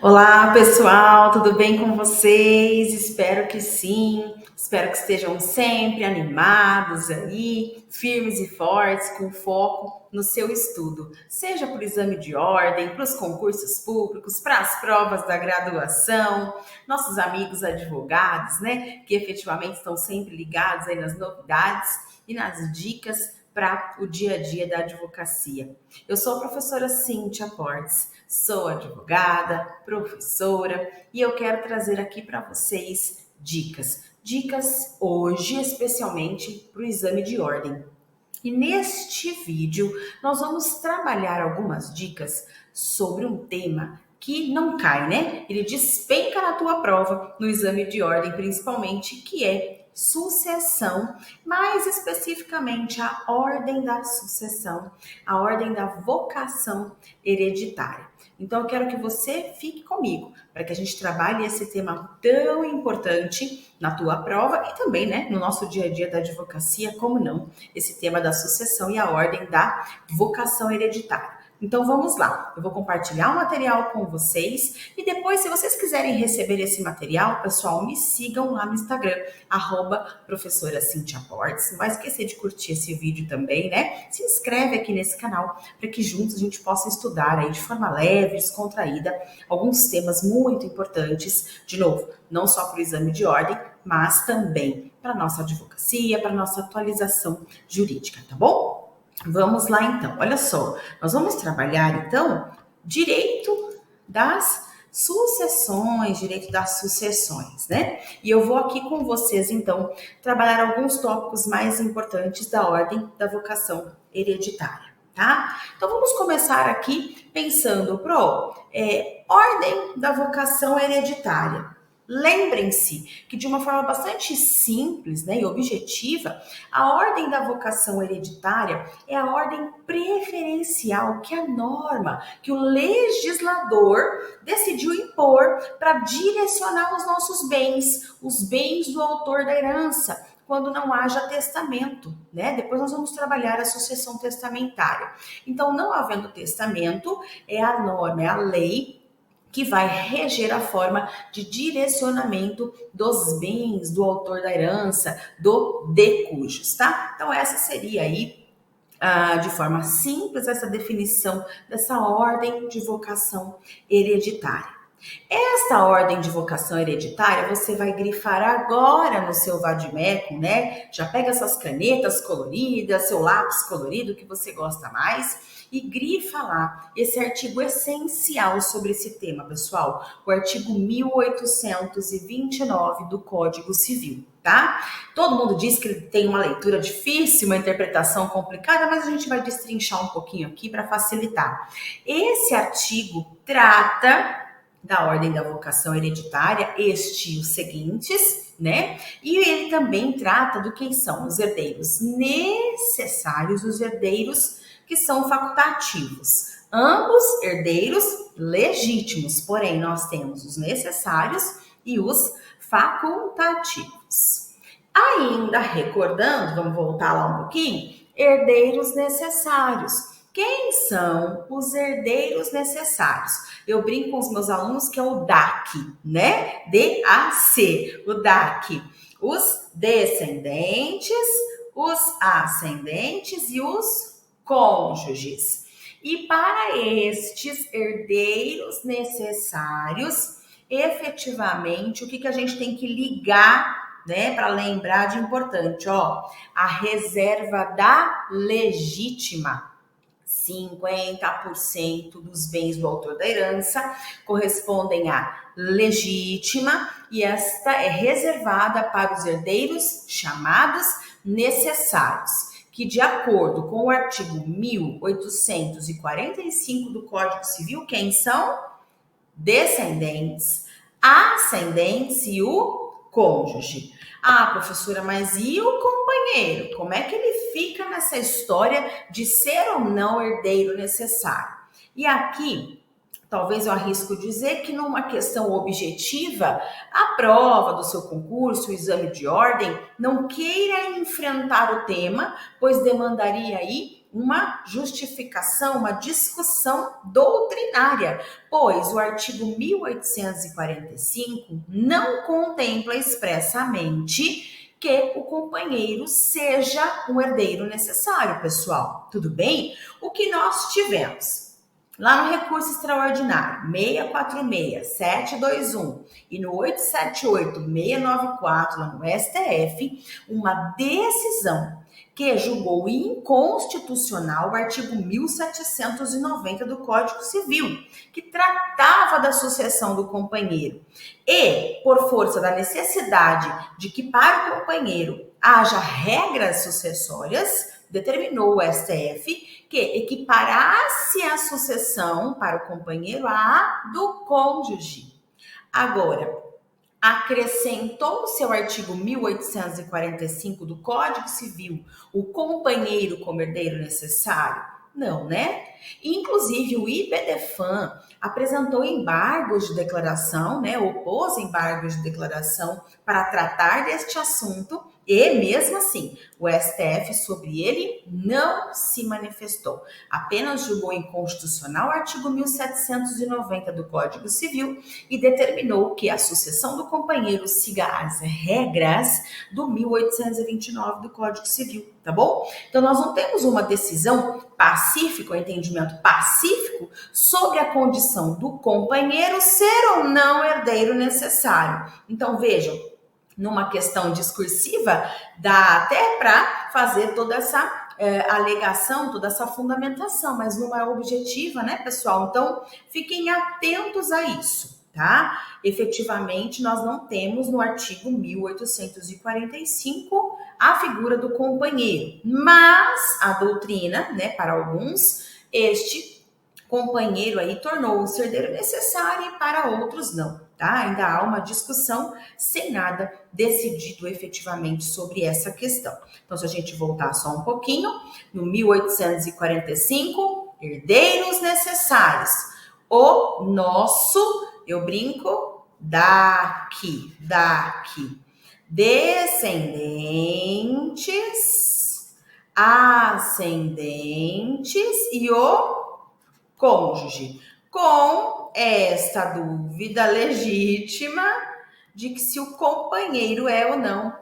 Olá, pessoal, tudo bem com vocês? Espero que sim. Espero que estejam sempre animados aí, firmes e fortes, com foco no seu estudo, seja para o exame de ordem, para os concursos públicos, para as provas da graduação, nossos amigos advogados, né, que efetivamente estão sempre ligados aí nas novidades e nas dicas para o dia a dia da advocacia. Eu sou a professora Cíntia Portes, sou advogada, professora e eu quero trazer aqui para vocês dicas. Dicas hoje, especialmente para o exame de ordem. E neste vídeo, nós vamos trabalhar algumas dicas sobre um tema que não cai, né? Ele despenca na tua prova, no exame de ordem, principalmente, que é sucessão, mais especificamente a ordem da sucessão, a ordem da vocação hereditária. Então, eu quero que você fique comigo para que a gente trabalhe esse tema tão importante na tua prova e também, né, no nosso dia a dia da advocacia, como não, esse tema da sucessão e a ordem da vocação hereditária. Então vamos lá, eu vou compartilhar o material com vocês e depois, se vocês quiserem receber esse material, pessoal, me sigam lá no Instagram, professora Cíntia Portes. Não vai esquecer de curtir esse vídeo também, né? Se inscreve aqui nesse canal para que juntos a gente possa estudar aí de forma leve, descontraída, alguns temas muito importantes, de novo, não só para o exame de ordem, mas também para nossa advocacia, para nossa atualização jurídica, tá bom? Vamos lá então, olha só, nós vamos trabalhar então direito das sucessões, né? E eu vou aqui com vocês então trabalhar alguns tópicos mais importantes da ordem da vocação hereditária, tá? Então vamos começar aqui pensando ordem da vocação hereditária. Lembrem-se que de uma forma bastante simples, né, e objetiva, a ordem da vocação hereditária é a ordem preferencial que a norma, que o legislador decidiu impor para direcionar os nossos bens, os bens do autor da herança, quando não haja testamento, né? Depois nós vamos trabalhar a sucessão testamentária. Então, não havendo testamento, é a norma, é a lei que vai reger a forma de direcionamento dos bens do autor da herança, do de cujos, tá? Então essa seria aí, de forma simples, essa definição dessa ordem de vocação hereditária. Esta ordem de vocação hereditária você vai grifar agora no seu vade-mecum, né? Já pega essas canetas coloridas, seu lápis colorido que você gosta mais e grifa lá esse artigo essencial sobre esse tema, pessoal. O artigo 1829 do Código Civil, tá? Todo mundo diz que ele tem uma leitura difícil, uma interpretação complicada, mas a gente vai destrinchar um pouquinho aqui para facilitar. Esse artigo trata da ordem da vocação hereditária, e os seguintes, né? E ele também trata do que são os herdeiros necessários, os herdeiros que são facultativos. Ambos herdeiros legítimos, porém nós temos os necessários e os facultativos. Ainda recordando, vamos voltar lá um pouquinho, herdeiros necessários. Quem são os herdeiros necessários? Eu brinco com os meus alunos que é o DAC, né? D-A-C, o DAC. Os descendentes, os ascendentes e os cônjuges. E para estes herdeiros necessários, efetivamente, o que a gente tem que ligar, né, para lembrar de importante, ó, a reserva da legítima. 50% dos bens do autor da herança correspondem à legítima e esta é reservada para os herdeiros chamados necessários, que de acordo com o artigo 1845 do Código Civil, quem são? Descendentes, ascendentes e o cônjuge. Ah, professora, mas e o companheiro? Como é que ele fica nessa história de ser ou não herdeiro necessário? E aqui, talvez eu arrisco dizer que numa questão objetiva, a prova do seu concurso, o exame de ordem, não queira enfrentar o tema, pois demandaria aí uma justificação, uma discussão doutrinária, pois o artigo 1845 não contempla expressamente que o companheiro seja um herdeiro necessário, pessoal. Tudo bem? O que nós tivemos? Lá no recurso extraordinário 646-721 e no 878-694, lá no STF, uma decisão que julgou inconstitucional o artigo 1790 do Código Civil, que tratava da sucessão do companheiro. E, por força da necessidade de que para o companheiro haja regras sucessórias, determinou o STF que equiparasse a sucessão para o companheiro à do cônjuge. Agora, acrescentou-se ao artigo 1845 do Código Civil o companheiro como herdeiro necessário? Não, né? Inclusive, o IBDFAN apresentou embargos de declaração, né? Opôs embargos de declaração para tratar deste assunto e, mesmo assim, o STF sobre ele não se manifestou. Apenas julgou inconstitucional o artigo 1790 do Código Civil e determinou que a sucessão do companheiro siga as regras do 1829 do Código Civil, tá bom? Então, nós não temos uma decisão pacífica, um entendimento pacífico sobre a condição do companheiro ser ou não herdeiro necessário. Então, vejam, numa questão discursiva, dá até para fazer toda essa alegação, toda essa fundamentação, mas não é objetiva, né, pessoal? Então, fiquem atentos a isso, tá? Efetivamente, nós não temos no artigo 1845 a figura do companheiro, mas a doutrina, né, para alguns, este companheiro aí tornou-se herdeiro necessário e para outros não, tá? Ainda há uma discussão sem nada decidido efetivamente sobre essa questão. Então, se a gente voltar só um pouquinho, no 1845, herdeiros necessários. O nosso, eu brinco, daqui, descendentes, ascendentes e o cônjuge, com esta dúvida legítima de que se o companheiro é ou não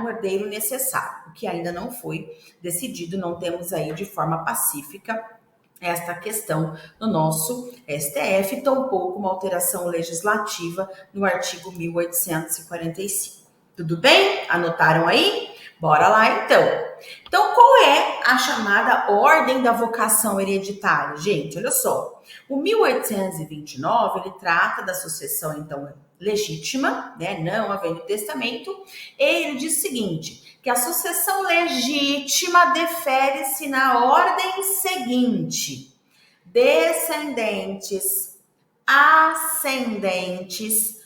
um herdeiro necessário, o que ainda não foi decidido, não temos aí de forma pacífica esta questão no nosso STF, tampouco uma alteração legislativa no artigo 1845. Tudo bem? Anotaram aí? Bora lá, então. Então, qual é a chamada ordem da vocação hereditária? Gente, olha só. O 1829, ele trata da sucessão, então, legítima, né? Não havendo testamento. E ele diz o seguinte, que a sucessão legítima defere-se na ordem seguinte: descendentes, ascendentes,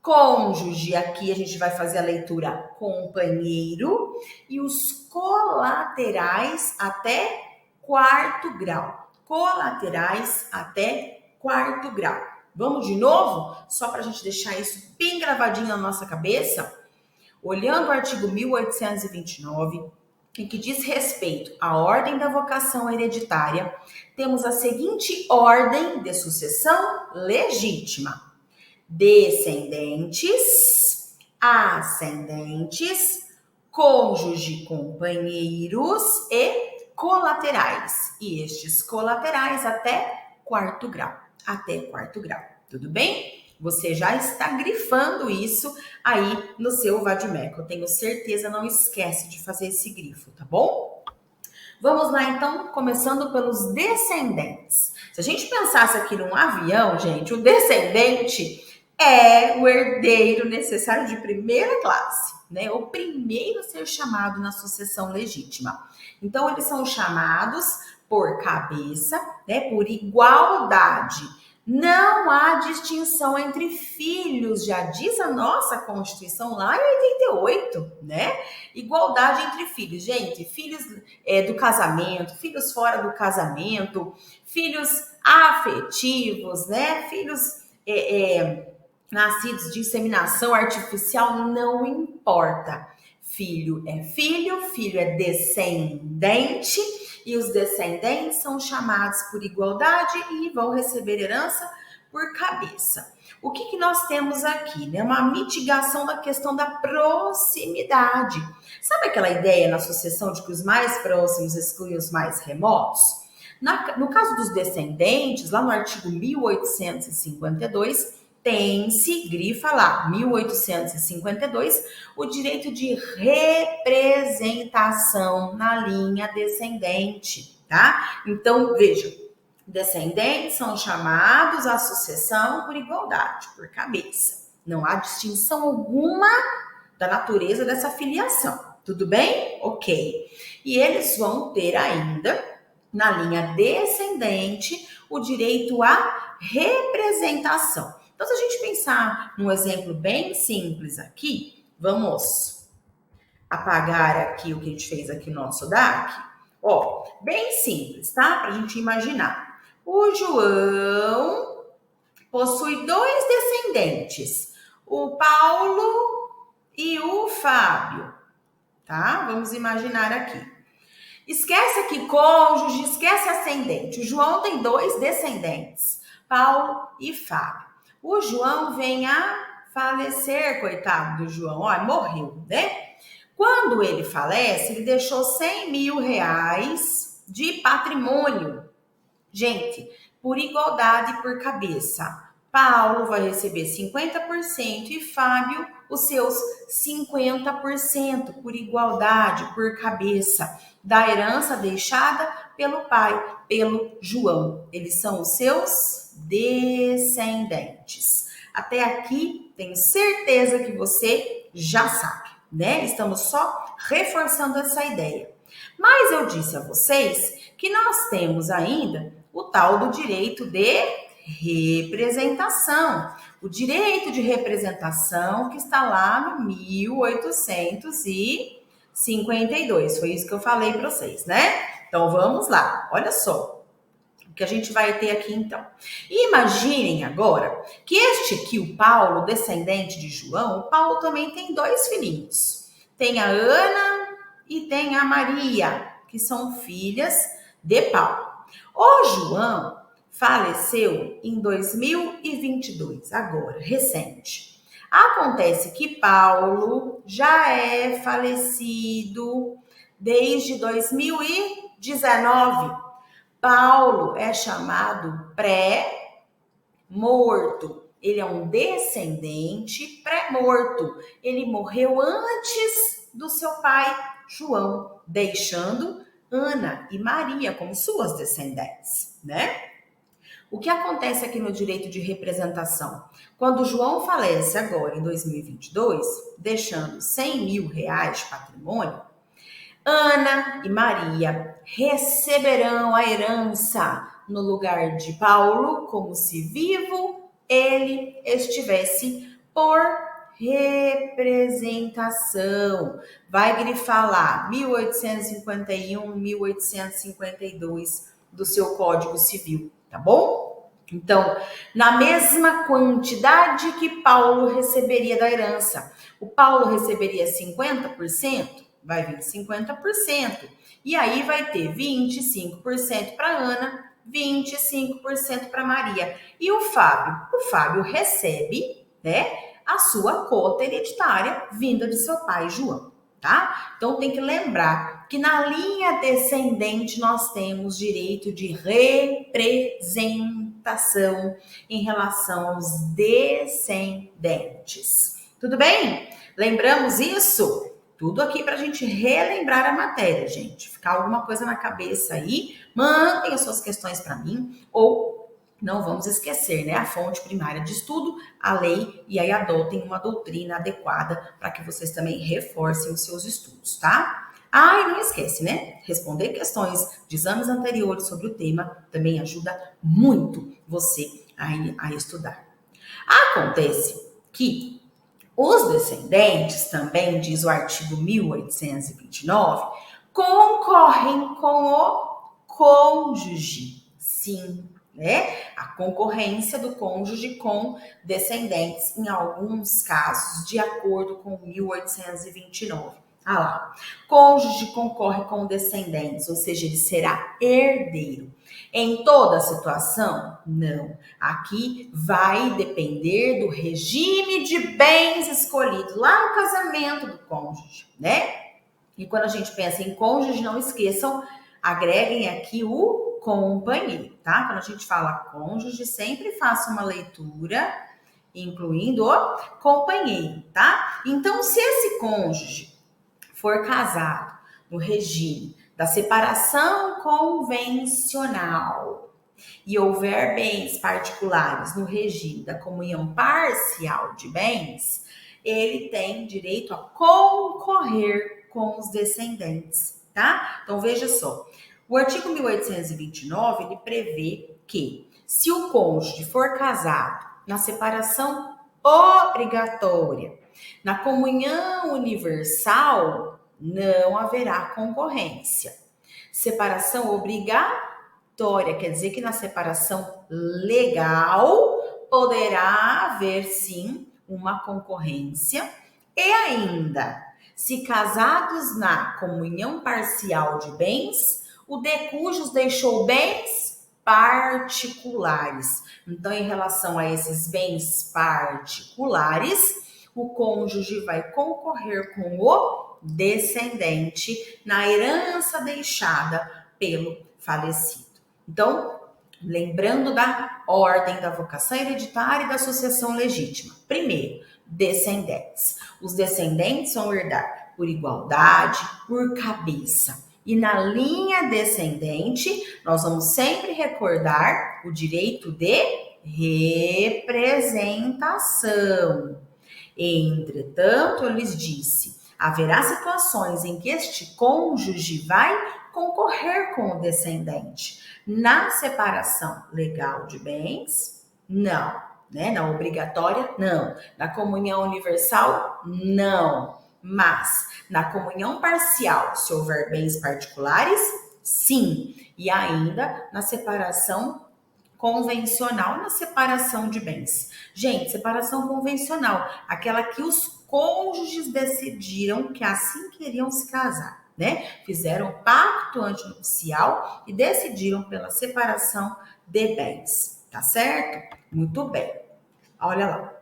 cônjuge, aqui a gente vai fazer a leitura companheiro, e os colaterais até quarto grau. Colaterais até quarto grau. Vamos de novo? Só para a gente deixar isso bem gravadinho na nossa cabeça. Olhando o artigo 1829, em que diz respeito à ordem da vocação hereditária, temos a seguinte ordem de sucessão legítima: descendentes, ascendentes, cônjuge, companheiros e colaterais. E estes colaterais até quarto grau. Até quarto grau. Tudo bem? Você já está grifando isso aí no seu vadimeco. Eu tenho certeza, não esquece de fazer esse grifo, tá bom? Vamos lá, então, começando pelos descendentes. Se a gente pensasse aqui num avião, gente, o descendente é o herdeiro necessário de primeira classe, né? O primeiro a ser chamado na sucessão legítima. Então, eles são chamados por cabeça, né? Por igualdade. Não há distinção entre filhos, já diz a nossa Constituição lá em 88, né? Igualdade entre filhos. Gente, filhos do casamento, filhos fora do casamento, filhos afetivos, né? Filhos nascidos de inseminação artificial, não importa. Filho é descendente e os descendentes são chamados por igualdade e vão receber herança por cabeça. O que nós temos aqui? Né? Uma mitigação da questão da proximidade. Sabe aquela ideia na sucessão de que os mais próximos excluem os mais remotos? No caso dos descendentes, lá no artigo 1852, tem-se, grifa lá, 1852, o direito de representação na linha descendente, tá? Então, veja, descendentes são chamados à sucessão por igualdade, por cabeça. Não há distinção alguma da natureza dessa filiação. Tudo bem? Ok. E eles vão ter ainda, na linha descendente, o direito à representação. Então, se a gente pensar num exemplo bem simples aqui, vamos apagar aqui o que a gente fez aqui no nosso DAC. Ó, bem simples, tá? Pra gente imaginar. O João possui 2 descendentes, o Paulo e o Fábio, tá? Vamos imaginar aqui. Esquece aqui cônjuge, esquece ascendente. O João tem 2 descendentes, Paulo e Fábio. O João vem a falecer, coitado do João, ó, morreu, né? Quando ele falece, ele deixou 100 mil reais de patrimônio. Gente, por igualdade por cabeça. Paulo vai receber 50% e Fábio os seus 50% por igualdade por cabeça da herança deixada pelo pai, pelo João. Eles são os seus descendentes. Até aqui, tenho certeza que você já sabe, né? Estamos só reforçando essa ideia. Mas eu disse a vocês que nós temos ainda o tal do direito de representação. O direito de representação que está lá no 1852. Foi isso que eu falei para vocês, né? Então, vamos lá. Olha só o que a gente vai ter aqui, então. Imaginem agora que este aqui, o Paulo, descendente de João, o Paulo também tem 2 filhinhos. Tem a Ana e tem a Maria, que são filhas de Paulo. O João faleceu em 2022, agora, recente. Acontece que Paulo já é falecido desde 2019. Paulo é chamado pré-morto. Ele é um descendente pré-morto. Ele morreu antes do seu pai, João, deixando Ana e Maria como suas descendentes, né? O que acontece aqui no direito de representação? Quando João falece agora, em 2022, deixando 100 mil reais de patrimônio, Ana e Maria receberão a herança no lugar de Paulo, como se vivo ele estivesse por representação. Vai grifar lá 1851, 1852 do seu Código Civil, tá bom? Então, na mesma quantidade que Paulo receberia da herança, o Paulo receberia 50%, vai vir 50%. E aí vai ter 25% para Ana, 25% para Maria. E o Fábio? O Fábio recebe, né, a sua cota hereditária vinda de seu pai, João, tá? Então tem que lembrar que na linha descendente nós temos direito de representação em relação aos descendentes. Tudo bem? Lembramos isso? Tudo aqui para a gente relembrar a matéria, gente. Ficar alguma coisa na cabeça aí, mandem as suas questões para mim, ou não vamos esquecer, né? A fonte primária de estudo, a lei, e aí adotem uma doutrina adequada para que vocês também reforcem os seus estudos, tá? Ah, e não esquece, né? Responder questões de exames anteriores sobre o tema também ajuda muito você a estudar. Acontece que os descendentes, também diz o artigo 1829, concorrem com o cônjuge. Sim, né? A concorrência do cônjuge com descendentes, em alguns casos, de acordo com 1829. Ah lá, cônjuge concorre com descendentes, ou seja, ele será herdeiro. Em toda situação? Não. Aqui vai depender do regime de bens escolhido lá no casamento do cônjuge, né? E quando a gente pensa em cônjuge, não esqueçam, agreguem aqui o companheiro, tá? Quando a gente fala cônjuge, sempre faça uma leitura, incluindo o companheiro, tá? Então, se esse cônjuge for casado no regime da separação convencional e houver bens particulares no regime da comunhão parcial de bens, ele tem direito a concorrer com os descendentes, tá? Então veja só, o artigo 1829 ele prevê que se o cônjuge for casado na separação obrigatória, na comunhão universal, não haverá concorrência. Separação obrigatória quer dizer que na separação legal poderá haver sim uma concorrência. E ainda, se casados na comunhão parcial de bens, o de cujos deixou bens particulares. Então, em relação a esses bens particulares, o cônjuge vai concorrer com o descendente na herança deixada pelo falecido. Então, lembrando da ordem da vocação hereditária e da sucessão legítima. Primeiro, descendentes. Os descendentes vão herdar por igualdade, por cabeça. E na linha descendente, nós vamos sempre recordar o direito de representação. Entretanto, eu lhes disse, haverá situações em que este cônjuge vai concorrer com o descendente. Na separação legal de bens, não. Né? Na obrigatória, não. Na comunhão universal, não. Mas na comunhão parcial, se houver bens particulares, sim. E ainda na separação convencional, na separação de bens. Gente, separação convencional, aquela que os cônjuges decidiram que assim queriam se casar, né? Fizeram pacto antinupcial e decidiram pela separação de bens, tá certo? Muito bem. Olha lá.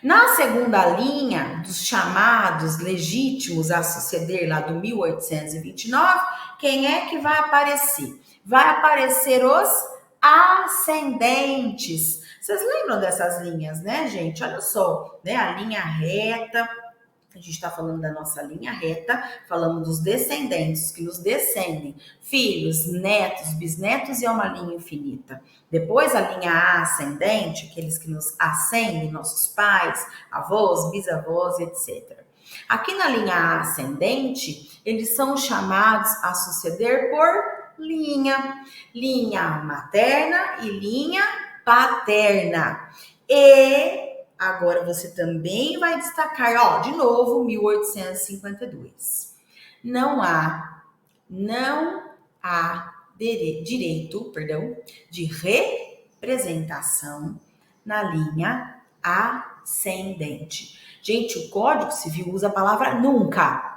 Na segunda linha dos chamados legítimos a suceder lá do 1829, quem é que vai aparecer? Vai aparecer os ascendentes. Vocês lembram dessas linhas, né, gente? Olha só, né? A linha reta. A gente está falando da nossa linha reta, falando dos descendentes que nos descendem, filhos, netos, bisnetos e é uma linha infinita. Depois a linha ascendente, aqueles que nos ascendem, nossos pais, avós, bisavós, etc. Aqui na linha ascendente, eles são chamados a suceder por linha materna e linha paterna. E agora você também vai destacar, ó, de novo, 1852. Não há direito, de representação na linha ascendente. Gente, o Código Civil usa a palavra nunca.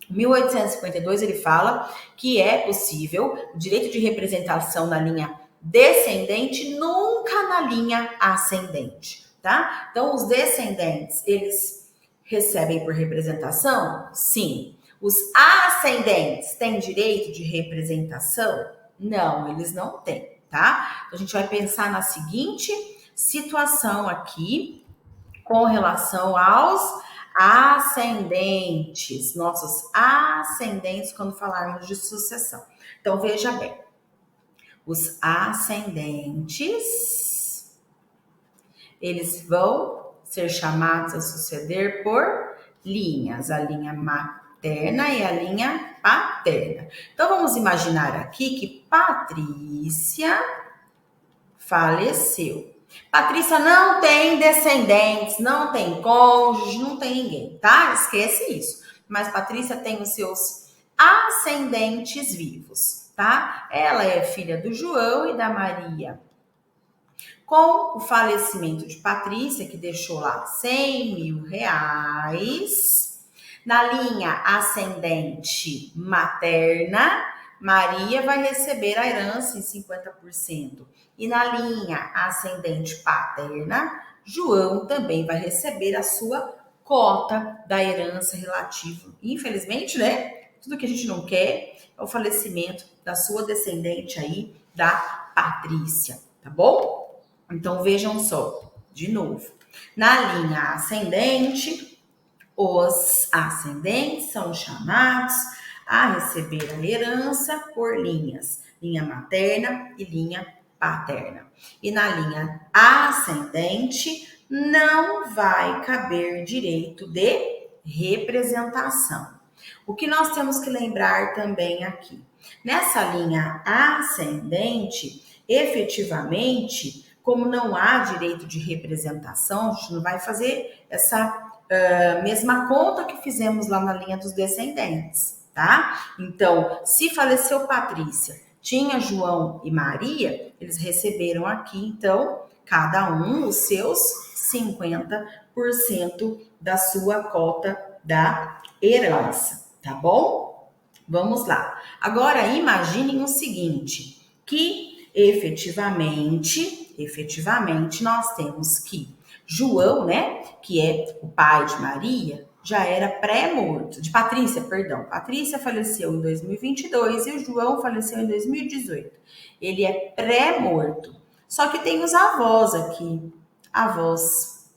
1852 ele fala que é possível o direito de representação na linha descendente, nunca na linha ascendente, tá? Então, os descendentes, eles recebem por representação? Sim. Os ascendentes têm direito de representação? Não, eles não têm, tá? Então, a gente vai pensar na seguinte situação aqui com relação aos ascendentes, nossos ascendentes quando falarmos de sucessão. Então, veja bem, os ascendentes, eles vão ser chamados a suceder por linhas, a linha materna e a linha paterna. Então, vamos imaginar aqui que Patrícia faleceu. Patrícia não tem descendentes, não tem cônjuge, não tem ninguém, tá? Esquece isso. Mas Patrícia tem os seus ascendentes vivos, tá? Ela é filha do João e da Maria. Com o falecimento de Patrícia, que deixou lá 100 mil reais, Na linha ascendente materna, Maria vai receber a herança em 50%. E na linha ascendente paterna, João também vai receber a sua cota da herança relativa. Infelizmente, né? Tudo que a gente não quer é o falecimento da sua descendente aí, da Patrícia, tá bom? Então vejam só, de novo. Na linha ascendente, os ascendentes são chamados a receber a herança por linha materna e linha paterna. E na linha ascendente não vai caber direito de representação. O que nós temos que lembrar também aqui? Nessa linha ascendente, efetivamente, como não há direito de representação, a gente não vai fazer essa mesma conta que fizemos lá na linha dos descendentes, tá? Então, se faleceu Patrícia, tinha João e Maria, eles receberam aqui, então, cada um os seus 50% da sua cota da herança, tá bom? Vamos lá. Agora, imaginem o seguinte, que efetivamente, nós temos que João, né, que é o pai de Maria, já era pré-morto, de Patrícia, perdão. Patrícia faleceu em 2022 e o João faleceu em 2018. Ele é pré-morto. Só que tem os avós aqui. Avós.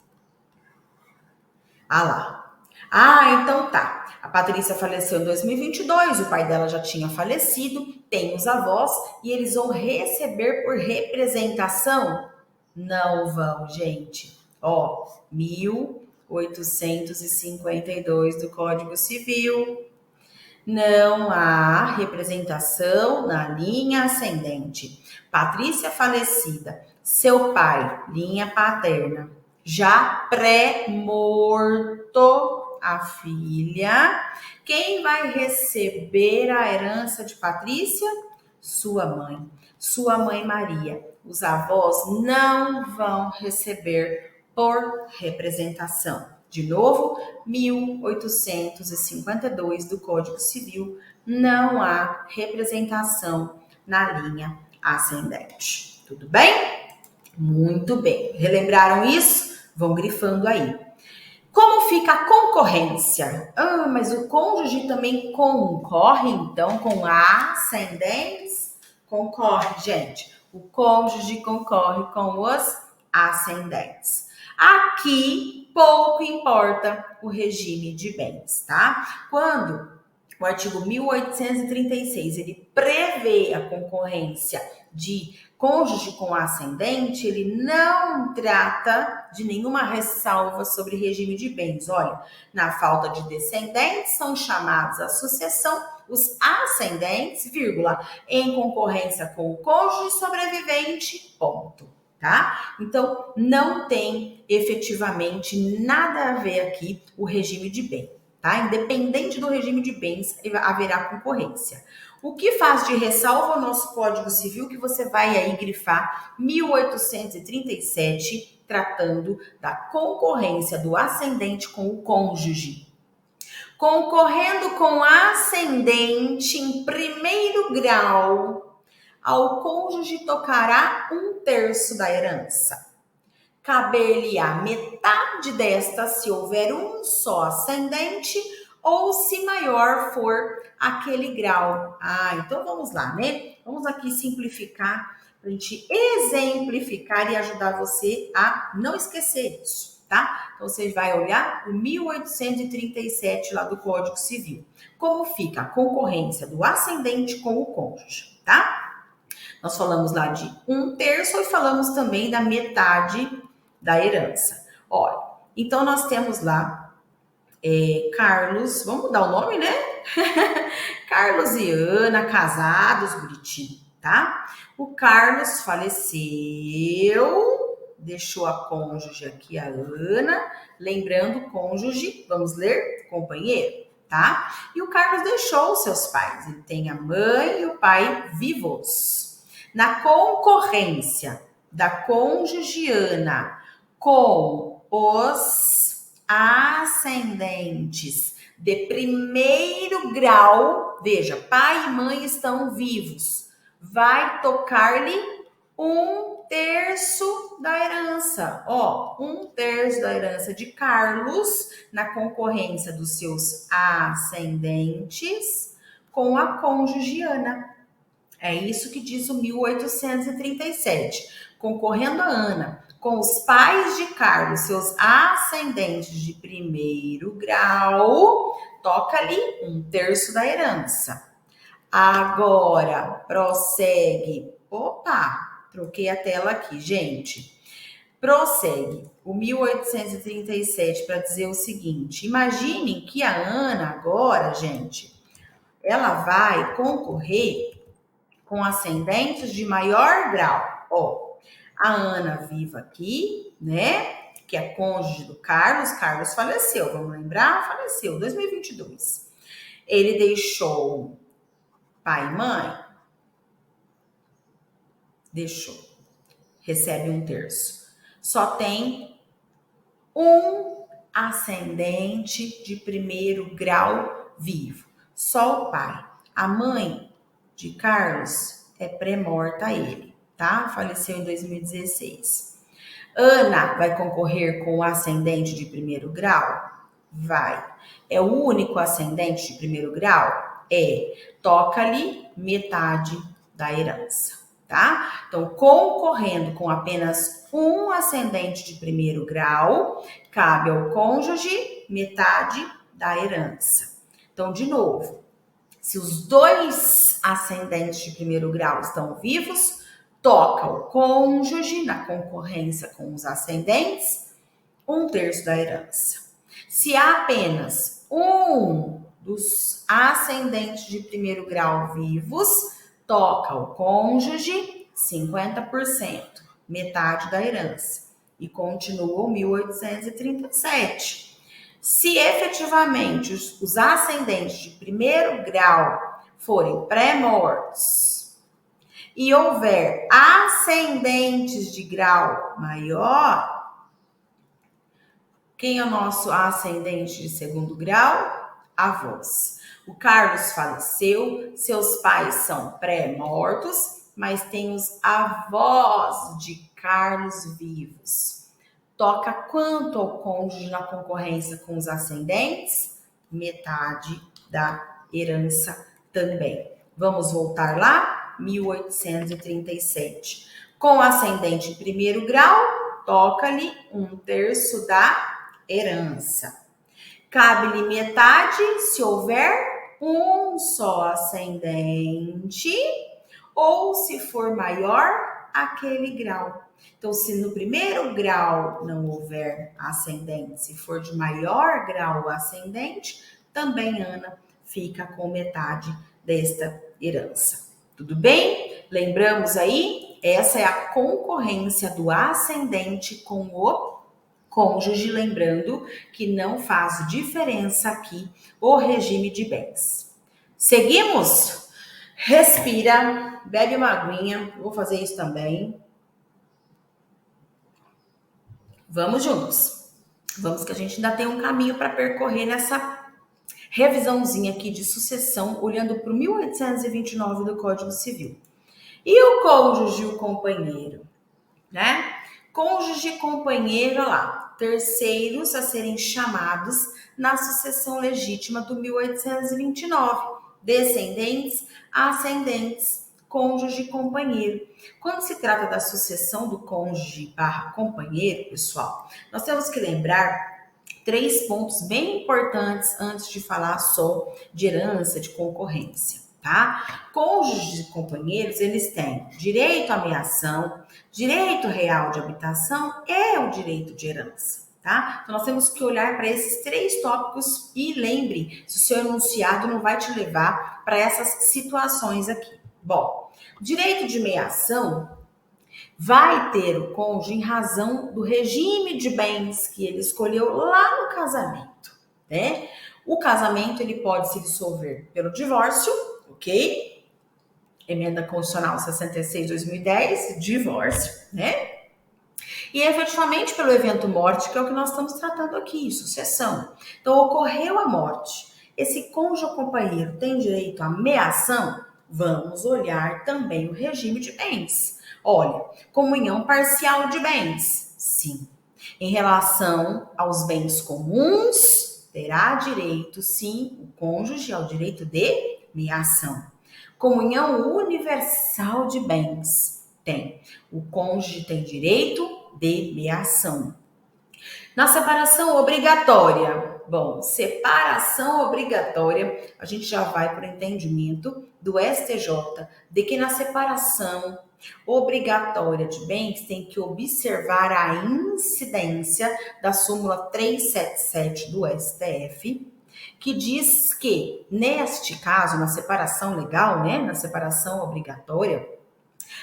Ah lá. Ah, então tá. A Patrícia faleceu em 2022, o pai dela já tinha falecido, tem os avós e eles vão receber por representação? Não vão, gente. Ó, 1852 do Código Civil. Não há representação na linha ascendente. Patrícia falecida, seu pai, linha paterna, já pré-morto, a filha. Quem vai receber a herança de Patrícia? Sua mãe Maria. Os avós não vão receber por representação. De novo, 1852 do Código Civil, não há representação na linha ascendente. Tudo bem? Muito bem. Relembraram isso? Vão grifando aí. Como fica a concorrência? Ah, mas o cônjuge também concorre, então, com ascendentes? Concorre, gente. O cônjuge concorre com os ascendentes. Aqui, pouco importa o regime de bens, tá? Quando o artigo 1836, ele prevê a concorrência de cônjuge com ascendente, ele não trata de nenhuma ressalva sobre regime de bens. Olha, na falta de descendentes, são chamados à sucessão os ascendentes, vírgula, em concorrência com o cônjuge sobrevivente, ponto. Tá? Então, não tem efetivamente nada a ver aqui o regime de bem, tá? Independente do regime de bens, haverá concorrência. O que faz de ressalva o nosso Código Civil, que você vai aí grifar 1837, tratando da concorrência do ascendente com o cônjuge. Concorrendo com ascendente em primeiro grau, ao cônjuge tocará 1/3 da herança. Caber-lhe-á metade desta se houver um só ascendente ou se maior for aquele grau. Ah, então vamos lá, né? Vamos aqui simplificar para a gente exemplificar e ajudar você a não esquecer isso, tá? Então você vai olhar o 1837 lá do Código Civil. Como fica a concorrência do ascendente com o cônjuge, tá? Nós falamos lá de 1/3 e falamos também da metade da herança. Olha, então nós temos lá Carlos, vamos mudar o nome, né? Carlos e Ana, casados, bonitinho, tá? O Carlos faleceu, deixou a cônjuge aqui, a Ana, lembrando cônjuge, vamos ler, companheiro, tá? E o Carlos deixou os seus pais, ele tem a mãe e o pai vivos. Na concorrência da cônjuge Ana com os ascendentes de primeiro grau, veja, pai e mãe estão vivos, vai tocar-lhe 1/3 da herança. Ó, 1/3 da herança de Carlos na concorrência dos seus ascendentes com a cônjuge Ana. É isso que diz o 1837. Concorrendo a Ana com os pais de Carlos, seus ascendentes de primeiro grau, toca-lhe 1/3 da herança. Agora, prossegue. Opa, troquei a tela aqui, gente. Prossegue o 1837 para dizer o seguinte: imaginem que a Ana agora, gente, ela vai concorrer com ascendentes de maior grau. Ó, a Ana viva aqui, né? Que é cônjuge do Carlos. Carlos faleceu, vamos lembrar? Faleceu em 2022. Ele deixou pai e mãe? Deixou. Recebe 1/3. Só tem um ascendente de primeiro grau vivo. Só o pai. A mãe de Carlos é pré-morta ele, tá? Faleceu em 2016. Ana vai concorrer com o ascendente de primeiro grau? Vai. É o único ascendente de primeiro grau? É. Toca-lhe metade da herança, tá? Então, concorrendo com apenas um ascendente de primeiro grau, cabe ao cônjuge metade da herança. Então, de novo, se os dois ascendentes de primeiro grau estão vivos, toca o cônjuge na concorrência com os ascendentes 1/3 da herança. Se há apenas um dos ascendentes de primeiro grau vivos, toca o cônjuge 50%, metade da herança. E continua o 1837. Se efetivamente os ascendentes de primeiro grau forem pré-mortos e houver ascendentes de grau maior, quem é o nosso ascendente de segundo grau? Avós. O Carlos faleceu, seus pais são pré-mortos, mas tem os avós de Carlos vivos. Toca quanto ao cônjuge na concorrência com os ascendentes? Metade da herança também. Vamos voltar lá? 1837. Com ascendente em primeiro grau, toca-lhe 1/3 da herança. Cabe-lhe metade se houver um só ascendente ou se for maior aquele grau. Então, se no primeiro grau não houver ascendente, se for de maior grau o ascendente, também Ana fica com metade desta herança. Tudo bem? Lembramos aí? Essa é a concorrência do ascendente com o cônjuge, lembrando que não faz diferença aqui o regime de bens. Seguimos? Respira, bebe uma aguinha, vou fazer isso também. Vamos juntos. Vamos que a gente ainda tem um caminho para percorrer nessa revisãozinha aqui de sucessão, olhando para o 1829 do Código Civil. E o cônjuge e o companheiro, né? Cônjuge e companheiro, olha lá, terceiros a serem chamados na sucessão legítima do 1829, descendentes, ascendentes, cônjuge e companheiro. Quando se trata da sucessão do cônjuge / companheiro, pessoal, nós temos que lembrar 3 pontos bem importantes antes de falar só de herança, de concorrência, tá? Cônjuges e companheiros, eles têm direito à meação, direito real de habitação e o direito de herança, tá? Então, nós temos que olhar para esses 3 tópicos e lembre se o seu enunciado não vai te levar para essas situações aqui. Bom, direito de meação vai ter o cônjuge em razão do regime de bens que ele escolheu lá no casamento, né? O casamento, ele pode se dissolver pelo divórcio, ok? Emenda Constitucional 66/2010, divórcio, né? E efetivamente pelo evento morte, que é o que nós estamos tratando aqui, sucessão. Então, ocorreu a morte. esse cônjuge ou companheiro tem direito à meação? Vamos olhar também o regime de bens. Olha, comunhão parcial de bens. Sim. Em relação aos bens comuns, terá direito, sim, o cônjuge ao direito de meação. Comunhão universal de bens. Tem. O cônjuge tem direito de meação. Na separação obrigatória, bom, separação obrigatória, a gente já vai para o entendimento do STJ de que na separação obrigatória de bens tem que observar a incidência da súmula 377 do STF, que diz que, neste caso, na separação legal, né, na separação obrigatória,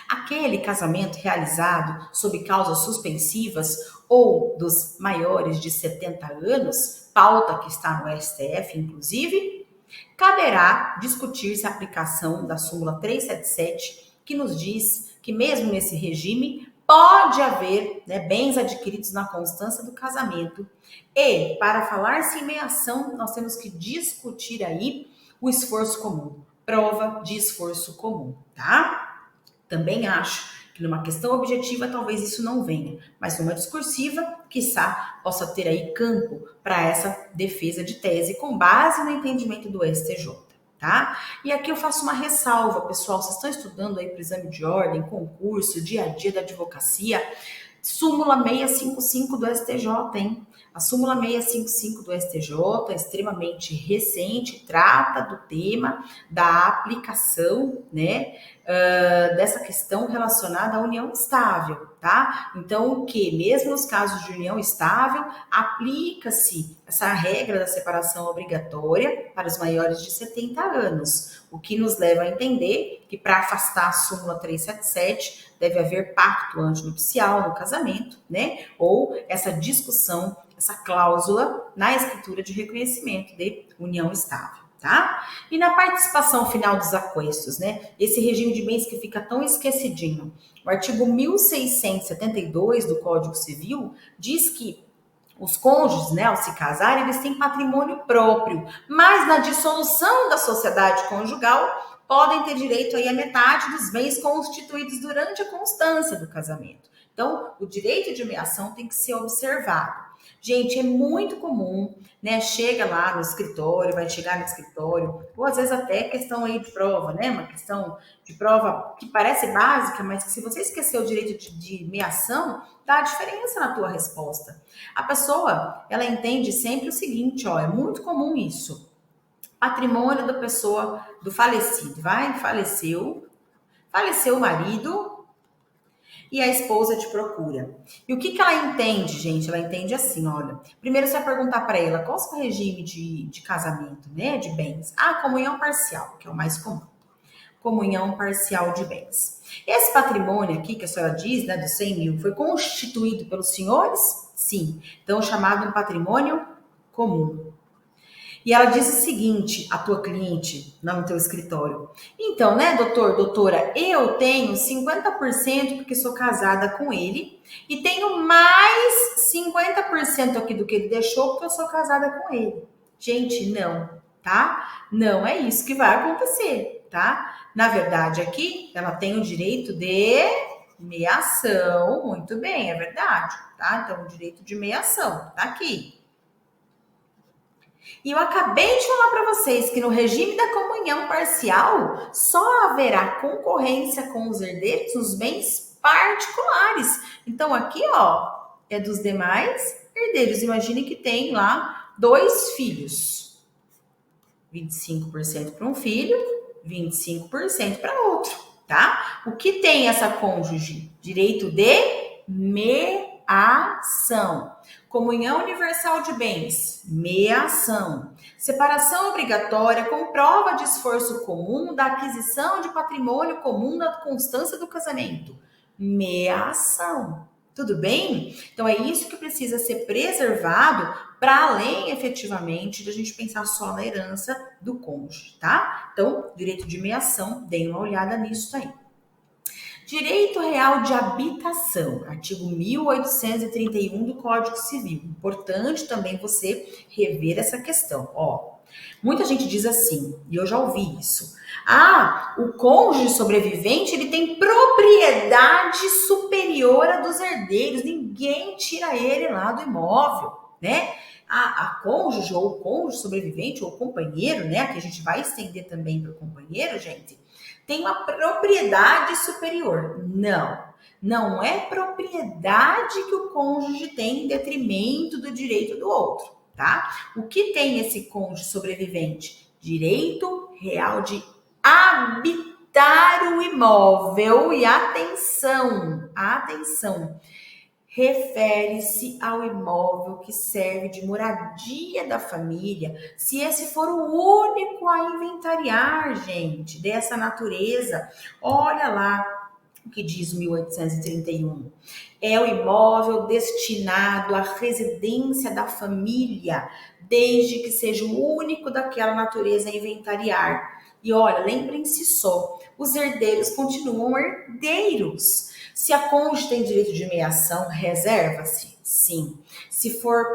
aquele casamento realizado sob causas suspensivas ou dos maiores de 70 anos, pauta que está no STF, inclusive, caberá discutir-se a aplicação da súmula 377, que nos diz que mesmo nesse regime pode haver, né, bens adquiridos na constância do casamento. E, para falar-se em meação, nós temos que discutir aí o esforço comum, prova de esforço comum, tá? Também acho que numa questão objetiva talvez isso não venha, mas numa discursiva, quiçá, possa ter aí campo para essa defesa de tese com base no entendimento do STJ, tá? E aqui eu faço uma ressalva, pessoal, vocês estão estudando aí para o exame de ordem, concurso, dia a dia da advocacia, súmula 655 do STJ, hein? A súmula 655 do STJ é extremamente recente, trata do tema da aplicação, né, dessa questão relacionada à união estável, tá? Então, o que? Mesmo nos casos de união estável, aplica-se essa regra da separação obrigatória para os maiores de 70 anos, o que nos leva a entender que para afastar a súmula 377 deve haver pacto antinupcial no casamento, né? Ou essa discussão, essa cláusula na escritura de reconhecimento de união estável, tá? E na participação final dos aquestos, né? Esse regime de bens que fica tão esquecidinho. O artigo 1672 do Código Civil diz que os cônjuges, né, ao se casarem, eles têm patrimônio próprio, mas na dissolução da sociedade conjugal podem ter direito aí a metade dos bens constituídos durante a constância do casamento. Então, o direito de meação tem que ser observado. Gente, é muito comum, né? Chega lá no escritório, vai chegar no escritório, ou às vezes até questão aí de prova, né? Uma questão de prova que parece básica, mas que se você esquecer o direito de meação, dá diferença na tua resposta. A pessoa, ela entende sempre o seguinte, ó, é muito comum isso. Patrimônio da pessoa, do falecido, faleceu o marido e a esposa te procura. E o que ela entende, gente? Ela entende assim, olha. Primeiro você vai perguntar para ela qual é o seu regime de casamento, né? De bens. Ah, comunhão parcial, que é o mais comum. Comunhão parcial de bens. Esse patrimônio aqui que a senhora diz, né, dos 100 mil, foi constituído pelos senhores? Sim. Então, chamado um patrimônio comum. E ela diz o seguinte, a tua cliente, lá no teu escritório. Então, né, doutora, eu tenho 50% porque sou casada com ele e tenho mais 50% aqui do que ele deixou porque eu sou casada com ele. Gente, não, tá? Não é isso que vai acontecer, tá? Na verdade, aqui, ela tem o direito de meação, muito bem, é verdade, tá? Então, o direito de meação, tá aqui. E eu acabei de falar para vocês que no regime da comunhão parcial só haverá concorrência com os herdeiros nos bens particulares. Então aqui, ó, é dos demais herdeiros. Imagine que tem lá 2 filhos. 25% para um filho, 25% para outro, tá? O que tem essa cônjuge? Direito de meação. Comunhão universal de bens, meação. Separação obrigatória com prova de esforço comum da aquisição de patrimônio comum da constância do casamento, meação. Tudo bem? Então é isso que precisa ser preservado para além, efetivamente, de a gente pensar só na herança do cônjuge, tá? Então, direito de meação, deem uma olhada nisso aí. Direito real de habitação, artigo 1831 do Código Civil. Importante também você rever essa questão. Ó, Muita gente diz assim, e eu já ouvi isso. Ah, o cônjuge sobrevivente, ele tem propriedade superior à dos herdeiros. Ninguém tira ele lá do imóvel, né? A cônjuge ou o cônjuge sobrevivente ou o companheiro, né? Que a gente vai estender também para o companheiro, gente, tem uma propriedade superior. Não, não é propriedade que o cônjuge tem em detrimento do direito do outro, tá? O que tem esse cônjuge sobrevivente? Direito real de habitar o imóvel. E atenção, atenção, refere-se ao imóvel que serve de moradia da família, se esse for o único a inventariar, gente, dessa natureza. Olha lá o que diz o 1831. É o imóvel destinado à residência da família, desde que seja o único daquela natureza a inventariar. E olha, lembrem-se só, os herdeiros continuam herdeiros. Se a cônjuge tem direito de meação, reserva-se? Sim. Se for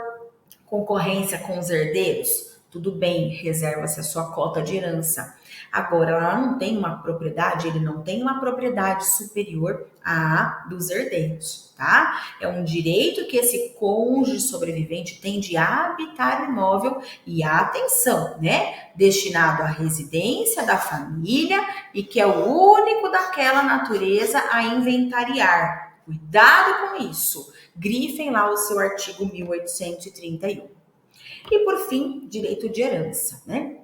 concorrência com os herdeiros, tudo bem, reserva-se a sua cota de herança. Agora, ela não tem uma propriedade, ele não tem uma propriedade superior à dos herdeiros, tá? É um direito que esse cônjuge sobrevivente tem de habitar o imóvel e, atenção, né? Destinado à residência da família e que é o único daquela natureza a inventariar. Cuidado com isso. Grifem lá o seu artigo 1831. E por fim, direito de herança, né?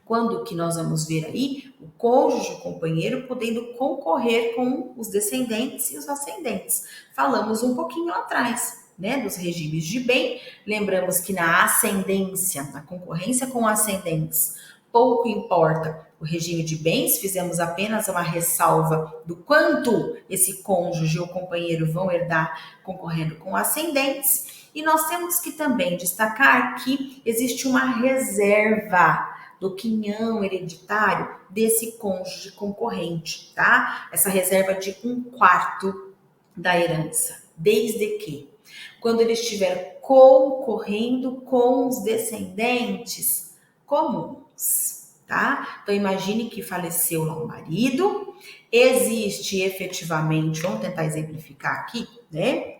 Quando que nós vamos ver aí o cônjuge, o companheiro, podendo concorrer com os descendentes e os ascendentes. Falamos um pouquinho lá atrás, né, dos regimes de bem. Lembramos que na ascendência, na concorrência com ascendentes, pouco importa o regime de bens, fizemos apenas uma ressalva do quanto esse cônjuge ou companheiro vão herdar concorrendo com ascendentes. E nós temos que também destacar que existe uma reserva do quinhão hereditário desse cônjuge concorrente, tá? Essa reserva de 1/4 da herança, desde que, quando ele estiver concorrendo com os descendentes comuns, tá? Então imagine que faleceu lá o marido, existe efetivamente, vamos tentar exemplificar aqui, né?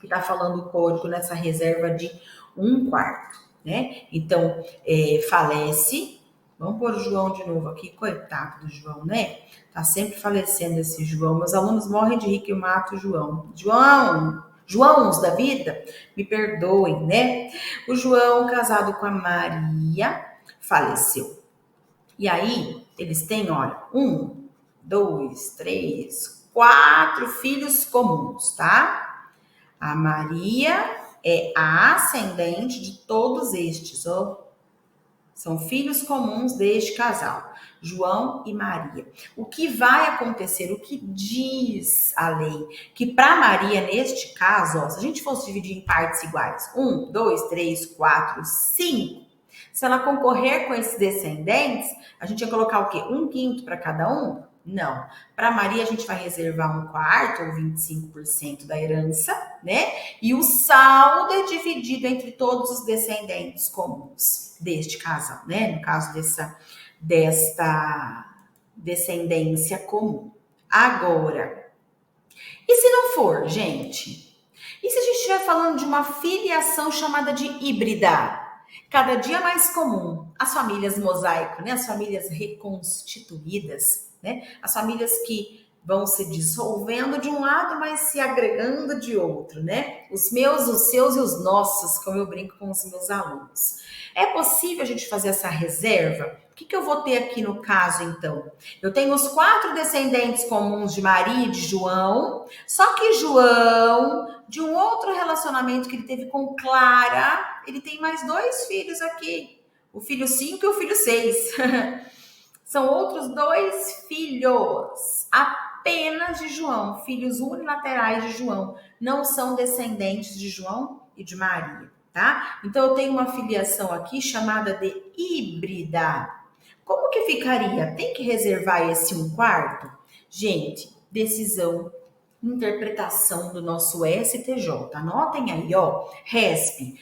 Que tá falando o código nessa reserva de 1/4. Né? Então, falece. Vamos pôr o João de novo aqui, coitado do João, né? Tá sempre falecendo esse João. Meus alunos morrem de rir que eu mato o João. Joãos da vida, me perdoem, né? O João, casado com a Maria, faleceu. E aí, eles têm, olha, 1, 2, 3, 4 filhos comuns, tá? A Maria é a ascendente de todos estes, ó. São filhos comuns deste casal, João e Maria. O que vai acontecer, o que diz a lei? Que para Maria, neste caso, ó, se a gente fosse dividir em partes iguais, 1, 2, 3, 4, 5, se ela concorrer com esses descendentes, a gente ia colocar o quê? 1/5 para cada um? Não. Para Maria, a gente vai reservar 1/4 ou 25% da herança, né? E o saldo é dividido entre todos os descendentes comuns deste casal, né? No caso desta descendência comum. Agora, e se não for, gente? E se a gente estiver falando de uma filiação chamada de híbrida? Cada dia mais comum, as famílias mosaico, né? As famílias reconstituídas, né? As famílias que vão se dissolvendo de um lado, mas se agregando de outro, né? Os meus, os seus e os nossos, como eu brinco com os meus alunos. É possível a gente fazer essa reserva? O que eu vou ter aqui no caso, então? Eu tenho os 4 descendentes comuns de Maria e de João, só que João, de um outro relacionamento que ele teve com Clara, ele tem mais 2 filhos aqui. O filho 5 e o filho 6. São outros 2 filhos, apenas de João, filhos unilaterais de João. Não são descendentes de João e de Maria, tá? Então, eu tenho uma filiação aqui chamada de híbrida. Como que ficaria? Tem que reservar esse 1/4? Gente, decisão interpretação do nosso STJ. Anotem aí, ó, RESP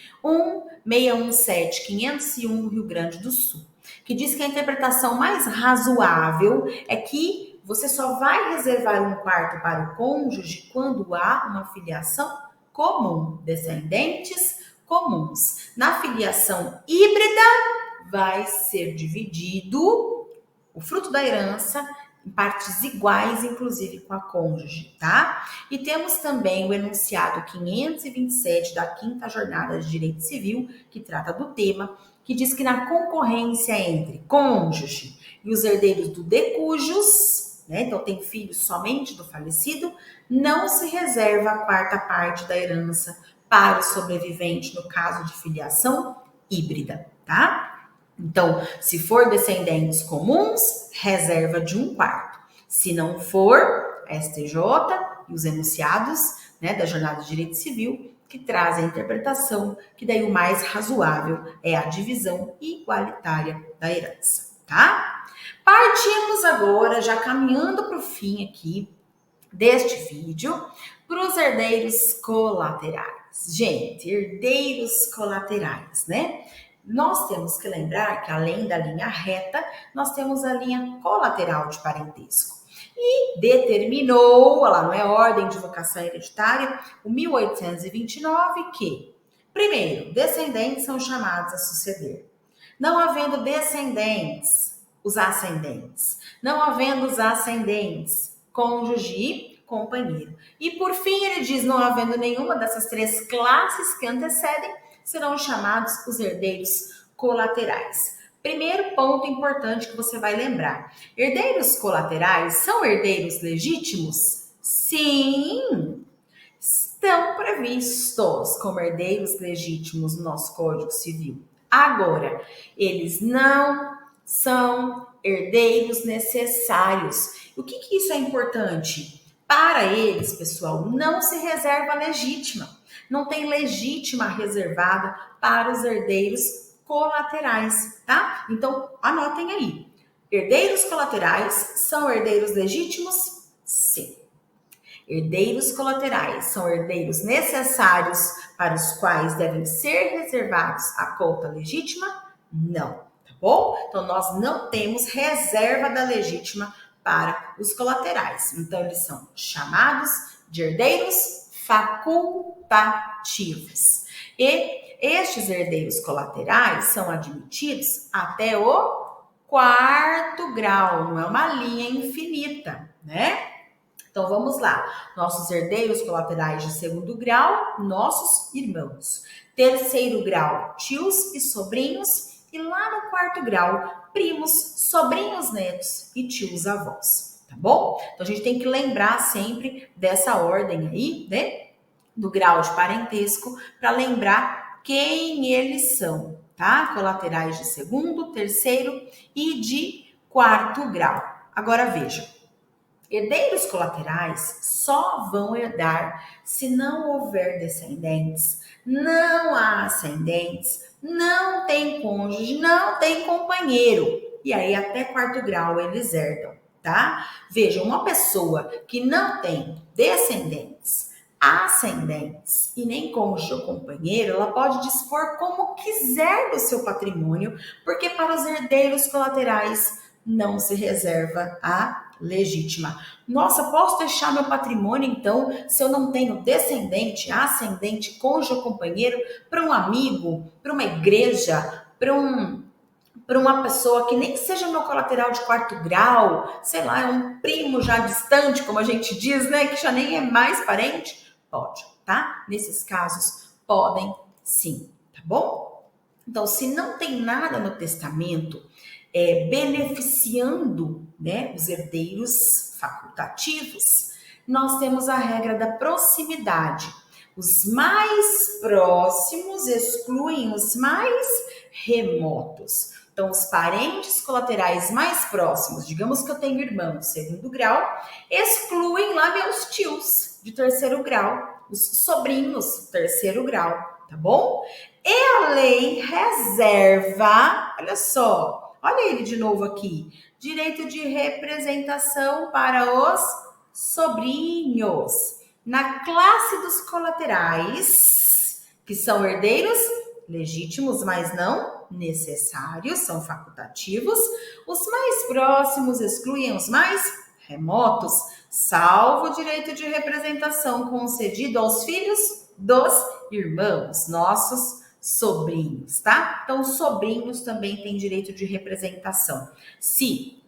1617501 do Rio Grande do Sul, que diz que a interpretação mais razoável é que você só vai reservar um quarto para o cônjuge quando há uma filiação comum, descendentes comuns. Na filiação híbrida, vai ser dividido o fruto da herança em partes iguais, inclusive com a cônjuge, tá? E temos também o enunciado 527 da 5ª Jornada de Direito Civil, que trata do tema, que diz que na concorrência entre cônjuge e os herdeiros do decujus, né? Então tem filhos somente do falecido, não se reserva a quarta parte da herança para o sobrevivente no caso de filiação híbrida, tá? Então, se for descendentes comuns, reserva de um quarto. Se não for, STJ e os enunciados, né, da Jornada de Direito Civil, que trazem a interpretação, que daí o mais razoável é a divisão igualitária da herança, tá? Partimos agora, já caminhando para o fim aqui deste vídeo, para os herdeiros colaterais. Gente, herdeiros colaterais, né? Nós temos que lembrar que além da linha reta, nós temos a linha colateral de parentesco. E determinou, lá não é ordem de vocação hereditária, o 1829 que, primeiro, descendentes são chamados a suceder. Não havendo descendentes, os ascendentes. Não havendo os ascendentes, cônjuge e companheiro. E por fim ele diz, não havendo nenhuma dessas três classes que antecedem, serão chamados os herdeiros colaterais. Primeiro ponto importante que você vai lembrar. Herdeiros colaterais são herdeiros legítimos? Sim, estão previstos como herdeiros legítimos no nosso Código Civil. Agora, eles não são herdeiros necessários. O que isso é importante? Para eles, pessoal, não se reserva legítima. Não tem legítima reservada para os herdeiros colaterais, tá? Então, anotem aí. Herdeiros colaterais são herdeiros legítimos? Sim. Herdeiros colaterais são herdeiros necessários para os quais devem ser reservados a cota legítima? Não, tá bom? Então, nós não temos reserva da legítima para os colaterais. Então, eles são chamados de herdeiros facultativos. E estes herdeiros colaterais são admitidos até o 4º grau, não é uma linha infinita, né? Então vamos lá. Nossos herdeiros colaterais de 2º grau, nossos irmãos. 3º grau, tios e sobrinhos. E lá no 4º grau, primos, sobrinhos netos e tios avós. Tá bom? Então a gente tem que lembrar sempre dessa ordem aí, né? Do grau de parentesco, para lembrar quem eles são, tá? Colaterais de 2º, 3º e de 4º grau. Agora veja, herdeiros colaterais só vão herdar se não houver descendentes, não há ascendentes, não tem cônjuge, não tem companheiro. E aí até 4º grau eles herdam, tá? Veja, uma pessoa que não tem descendentes, ascendentes e nem cônjuge ou companheiro, ela pode dispor como quiser do seu patrimônio, porque para os herdeiros colaterais não se reserva a legítima. Nossa, posso deixar meu patrimônio, então, se eu não tenho descendente, ascendente, cônjuge ou companheiro, para um amigo, para uma igreja, para uma pessoa que nem seja meu colateral de 4º grau, sei lá, é um primo já distante, como a gente diz, né, que já nem é mais parente? Pode, tá? Nesses casos, podem sim, tá bom? Então, se não tem nada no testamento beneficiando, né, os herdeiros facultativos, nós temos a regra da proximidade. Os mais próximos excluem os mais remotos. Então, os parentes colaterais mais próximos, digamos que eu tenho irmão de 2º grau, excluem lá meus tios de 3º grau, os sobrinhos 3º grau, tá bom? E a lei reserva, olha só, olha ele de novo aqui, direito de representação para os sobrinhos. Na classe dos colaterais, que são herdeiros legítimos, mas não necessários, são facultativos, os mais próximos excluem os mais remotos, salvo o direito de representação concedido aos filhos dos irmãos, nossos sobrinhos, tá? Então, sobrinhos também têm direito de representação. Se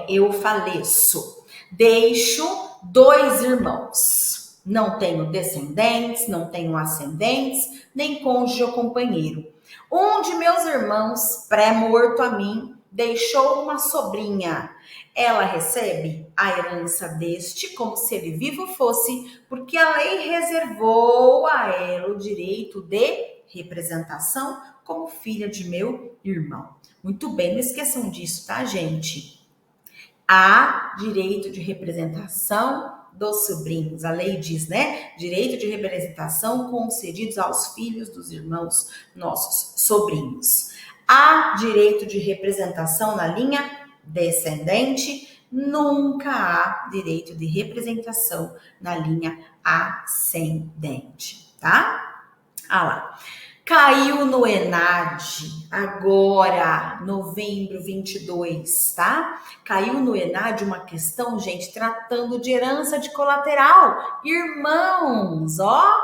eu faleço, deixo 2 irmãos, não tenho descendentes, não tenho ascendentes, nem cônjuge ou companheiro. Um de meus irmãos, pré-morto a mim, deixou uma sobrinha. Ela recebe a herança deste como se ele vivo fosse, porque a lei reservou a ela o direito de representação como filha de meu irmão. Muito bem, não esqueçam disso, tá, gente? Há direito de representação dos sobrinhos. A lei diz, né? Direito de representação concedidos aos filhos dos irmãos, nossos sobrinhos. Há direito de representação na linha descendente, nunca há direito de representação na linha ascendente, tá? Ah lá. Caiu no ENAD agora, novembro 22, tá? Caiu no ENAD uma questão, gente, tratando de herança de colateral. Irmãos, ó,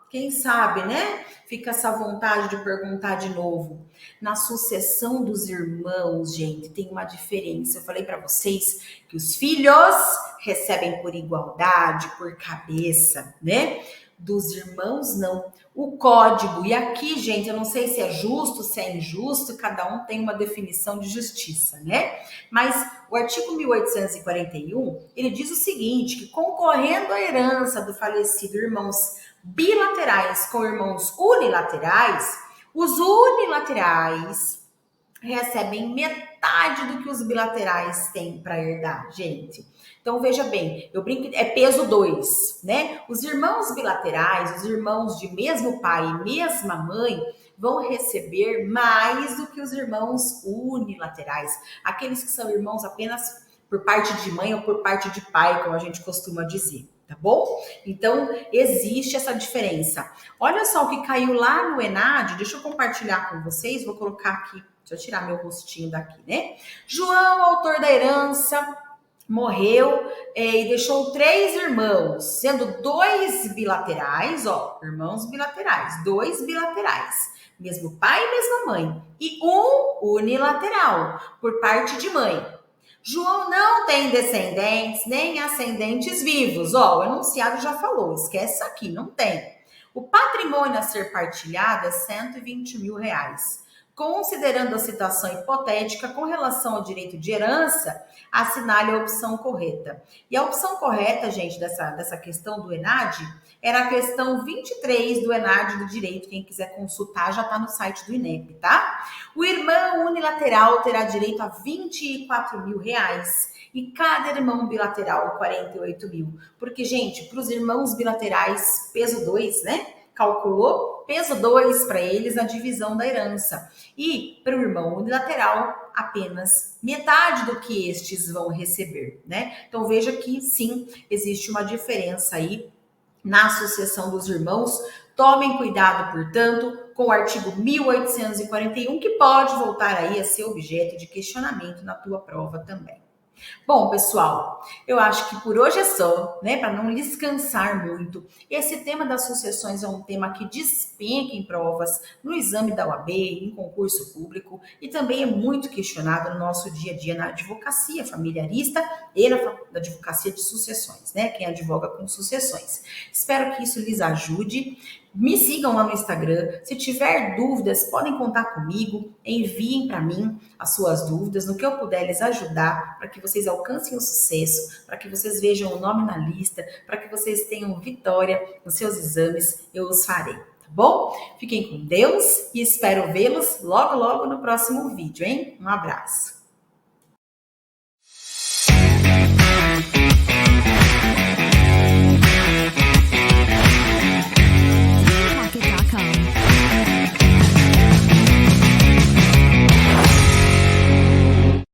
quem sabe, né? Fica essa vontade de perguntar de novo. Na sucessão dos irmãos, gente, tem uma diferença. Eu falei para vocês que os filhos recebem por igualdade, por cabeça, né? Dos irmãos, não. O código, e aqui, gente, eu não sei se é justo, se é injusto, cada um tem uma definição de justiça, né? Mas o artigo 1841, ele diz o seguinte, que concorrendo à herança do falecido irmãos bilaterais com irmãos unilaterais, os unilaterais recebem metade do que os bilaterais têm para herdar, gente. Então, veja bem, eu brinco, é peso 2, né? Os irmãos bilaterais, os irmãos de mesmo pai e mesma mãe, vão receber mais do que os irmãos unilaterais. Aqueles que são irmãos apenas por parte de mãe ou por parte de pai, como a gente costuma dizer. Tá bom? Então, existe essa diferença. Olha só o que caiu lá no ENAD, deixa eu compartilhar com vocês, vou colocar aqui, deixa eu tirar meu rostinho daqui, né? João, autor da herança, morreu e deixou 3 irmãos, sendo 2 bilaterais, ó, irmãos bilaterais, 2 bilaterais, mesmo pai e mesma mãe, e um unilateral, por parte de mãe. João não tem descendentes nem ascendentes vivos. Ó, o enunciado já falou, esquece isso aqui, não tem. O patrimônio a ser partilhado é R$120 mil. Considerando a situação hipotética com relação ao direito de herança, assinale a opção correta. E a opção correta, gente, dessa questão do ENAD, era a questão 23 do ENAD do direito. Quem quiser consultar, já está no site do INEP, tá? O irmão unilateral terá direito a R$24 mil e cada irmão bilateral 48 mil. Porque, gente, para os irmãos bilaterais, peso 2, né? Calculou peso 2 para eles na divisão da herança. E para o irmão unilateral, apenas metade do que estes vão receber, né? Então veja que sim, existe uma diferença aí na sucessão dos irmãos. Tomem cuidado, portanto, com o artigo 1841, que pode voltar aí a ser objeto de questionamento na tua prova também. Bom, pessoal, eu acho que por hoje é só, né? Para não lhes cansar muito. Esse tema das sucessões é um tema que despenca em provas, no exame da OAB, em concurso público e também é muito questionado no nosso dia a dia na advocacia familiarista e na advocacia de sucessões, né? Quem advoga com sucessões. Espero que isso lhes ajude. Me sigam lá no Instagram. Se tiver dúvidas, podem contar comigo. Enviem para mim as suas dúvidas, no que eu puder lhes ajudar, para que vocês alcancem o sucesso, para que vocês vejam o nome na lista, para que vocês tenham vitória nos seus exames. Eu os farei, tá bom? Fiquem com Deus e espero vê-los logo, logo no próximo vídeo, hein? Um abraço.